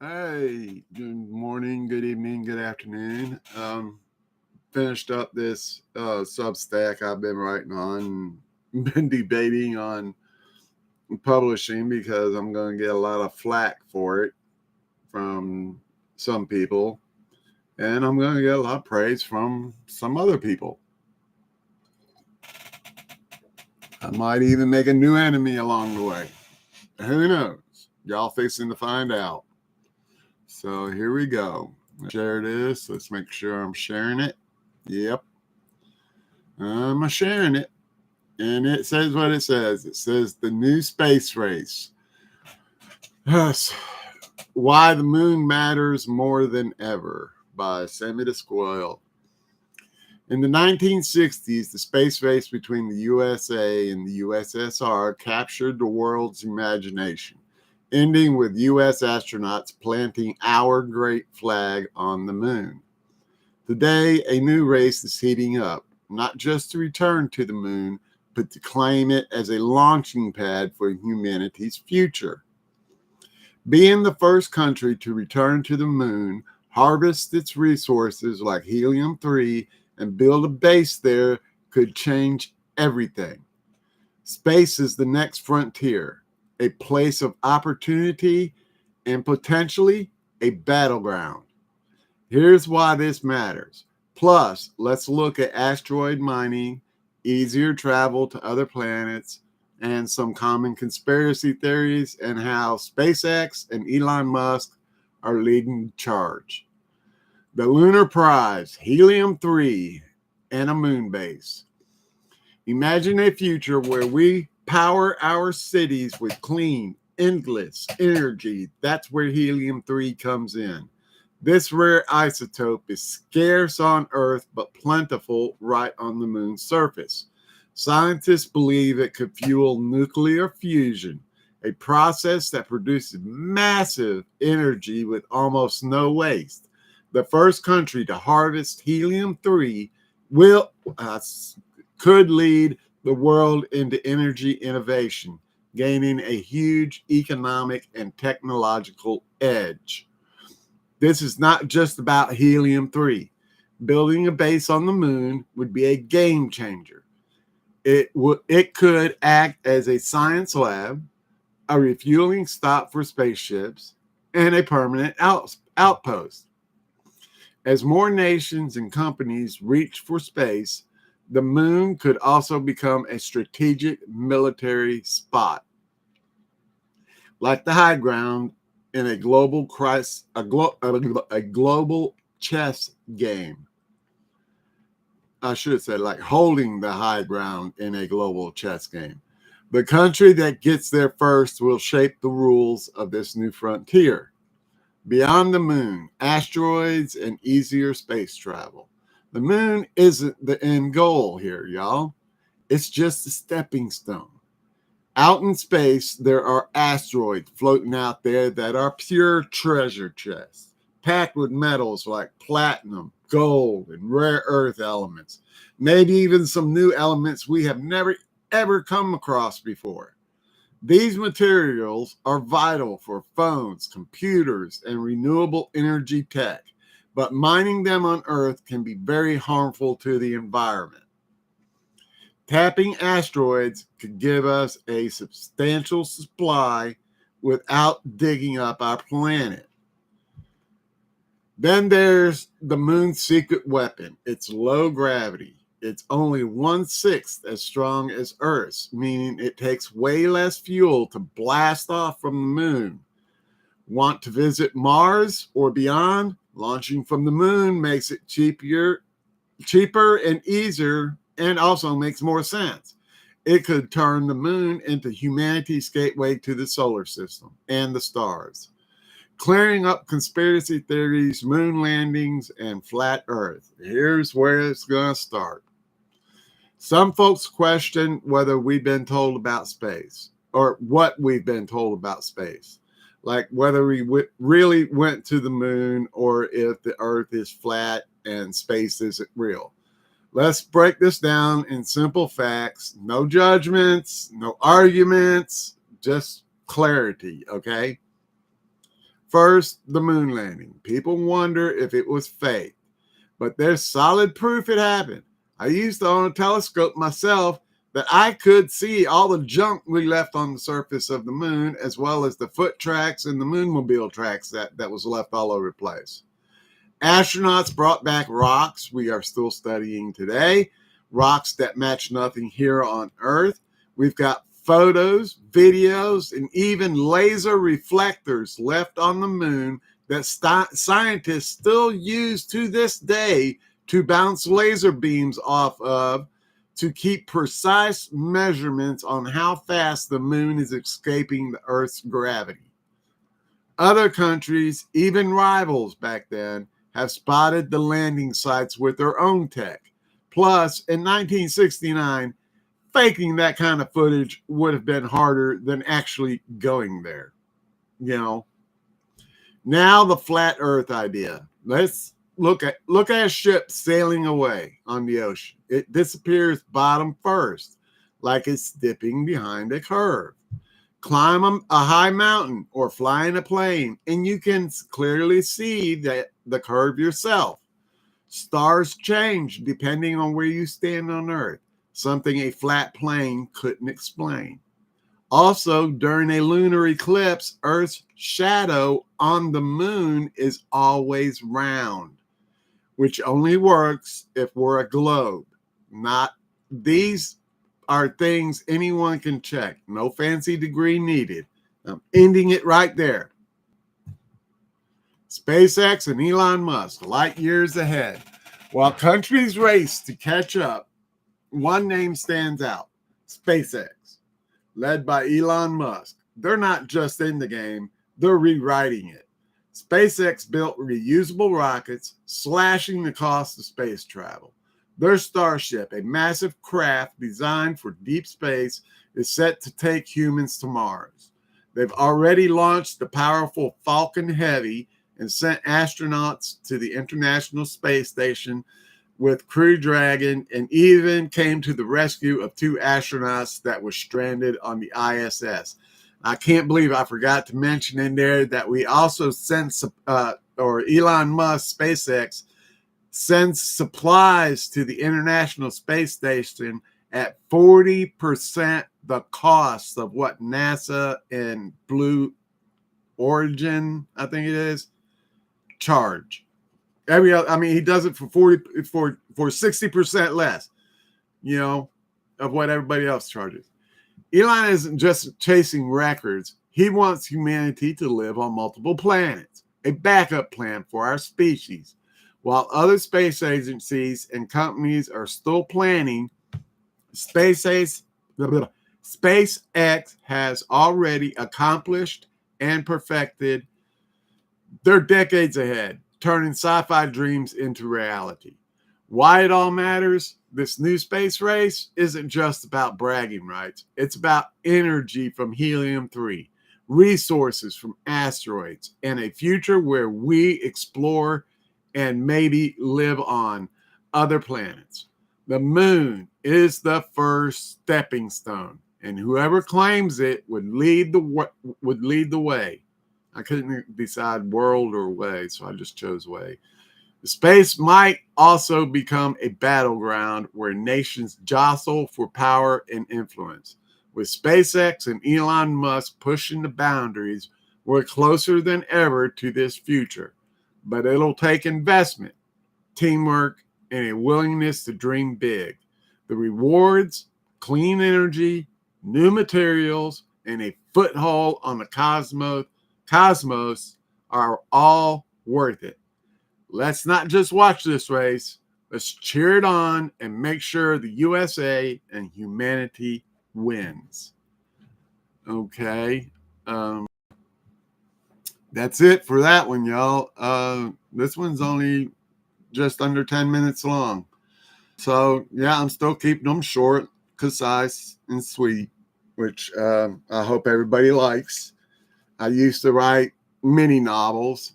Hey, good morning, good evening, good afternoon. Finished up this Substack I've been writing on, been debating on publishing because I'm going to get a lot of flack for it from some people, and I'm going to get a lot of praise from some other people. I might even make a new enemy along the way. Who knows? Y'all fixing to find out. So here we go. Share this. Let's make sure I'm sharing it. Yep. I'm sharing it. And it says what it says. It says the new space race. Yes. Why the Moon Matters More Than Ever by Sammy Descoil. In the 1960s, the space race between the USA and the USSR captured the world's imagination, ending with U.S. astronauts planting our great flag on the moon. Today, a new race is heating up, not just to return to the moon, but to claim it as a launching pad for humanity's future. Being the first country to return to the moon, harvest its resources like helium-3, and build a base there could change everything. Space is the next frontier, a place of opportunity and potentially a battleground. Here's why this matters. Plus, let's look at asteroid mining, easier travel to other planets, and some common conspiracy theories, and how SpaceX and Elon Musk are leading the charge. The Lunar Prize, Helium-3, and a moon base. Imagine a future where we power our cities with clean, endless energy. That's where Helium-3 comes in. This rare isotope is scarce on Earth, but plentiful right on the moon's surface. Scientists believe it could fuel nuclear fusion, a process that produces massive energy with almost no waste. The first country to harvest helium-3 could lead the world into energy innovation, gaining a huge economic and technological edge. This is not just about helium-3. Building a base on the moon would be a game changer. It could act as a science lab, a refueling stop for spaceships, and a permanent outpost. As more nations and companies reach for space, the moon could also become a strategic military spot, like the high ground in a global chess game. I should say, like holding the high ground in a global chess game. The country that gets there first will shape the rules of this new frontier. Beyond the moon, asteroids, and easier space travel. The moon isn't the end goal here, y'all. It's just a stepping stone. Out in space, there are asteroids floating out there that are pure treasure chests, packed with metals like platinum, gold, and rare earth elements. Maybe even some new elements we have never ever come across before. These materials are vital for phones, computers, and renewable energy tech, but mining them on Earth can be very harmful to the environment. Tapping asteroids could give us a substantial supply without digging up our planet. Then there's the moon's secret weapon. It's low gravity. It's only 1/6 as strong as Earth's, meaning it takes way less fuel to blast off from the moon. Want to visit Mars or beyond? Launching from the moon makes it cheaper and easier, and also makes more sense. It could turn the moon into humanity's gateway to the solar system and the stars. Clearing up conspiracy theories, moon landings, and flat Earth. Here's where it's going to start. Some folks question whether we've been told about space, or what we've been told about space, like whether we really went to the moon or if the Earth is flat and space isn't real. Let's break this down in simple facts. No judgments, no arguments, just clarity, okay? First, the moon landing. People wonder if it was fake, but there's solid proof it happened. I used to own a telescope myself that I could see all the junk we left on the surface of the moon, as well as the foot tracks and the moonmobile tracks that was left all over the place. Astronauts brought back rocks we are still studying today, rocks that match nothing here on Earth. We've got photos, videos, and even laser reflectors left on the moon that scientists still use to this day to bounce laser beams off of to keep precise measurements on how fast the moon is escaping the Earth's gravity. Other countries, even rivals back then, have spotted the landing sites with their own tech. Plus, in 1969, faking that kind of footage would have been harder than actually going there. You know. Now the flat Earth idea. Let's look at a ship sailing away on the ocean. It disappears bottom first, like it's dipping behind a curve. Climb a high mountain or fly in a plane, and you can clearly see that the curve yourself. Stars change depending on where you stand on Earth, something a flat plane couldn't explain. Also, during a lunar eclipse, Earth's shadow on the moon is always round, which only works if we're a globe. These are things anyone can check. No fancy degree needed. I'm ending it right there. SpaceX and Elon Musk, light years ahead. While countries race to catch up, one name stands out: SpaceX, led by Elon Musk. They're not just in the game, they're rewriting it. SpaceX built reusable rockets, slashing the cost of space travel. Their Starship, a massive craft designed for deep space, is set to take humans to Mars. They've already launched the powerful Falcon Heavy and sent astronauts to the International Space Station with Crew Dragon, and even came to the rescue of 2 astronauts that were stranded on the ISS. I can't believe I forgot to mention in there that we also sent, Elon Musk, SpaceX, sends supplies to the International Space Station at 40% the cost of what NASA and Blue Origin, I think it is, charge. He does it for 60% less, of what everybody else charges. Elon isn't just chasing records. He wants humanity to live on multiple planets, a backup plan for our species. While other space agencies and companies are still planning, SpaceX has already accomplished and perfected. They're decades ahead, turning sci-fi dreams into reality. Why it all matters? This new space race isn't just about bragging rights. It's about energy from helium-3, resources from asteroids, and a future where we explore and maybe live on other planets. The moon is the first stepping stone, and whoever claims it would lead the way. I couldn't decide world or way, so I just chose way. Space might also become a battleground where nations jostle for power and influence. With SpaceX and Elon Musk pushing the boundaries, we're closer than ever to this future. But it'll take investment, teamwork, and a willingness to dream big. The rewards, clean energy, new materials, and a foothold on the cosmos are all worth it. Let's not just watch this race. Let's cheer it on and make sure the USA and humanity wins. Okay. That's it for that one, y'all. This one's only just under 10 minutes long. So, yeah, I'm still keeping them short, concise, and sweet, which I hope everybody likes. I used to write mini novels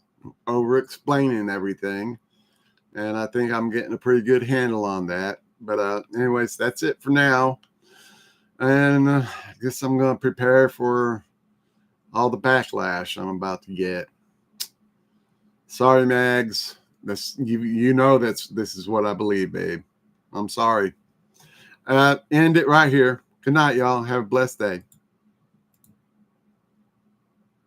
over explaining everything, and I think I'm getting a pretty good handle on that. But anyways, that's it for now, and I guess I'm going to prepare for all the backlash I'm about to get. Sorry, Mags. You know this is what I believe, babe. I'm sorry. End it right here. Good night, y'all. Have a blessed day.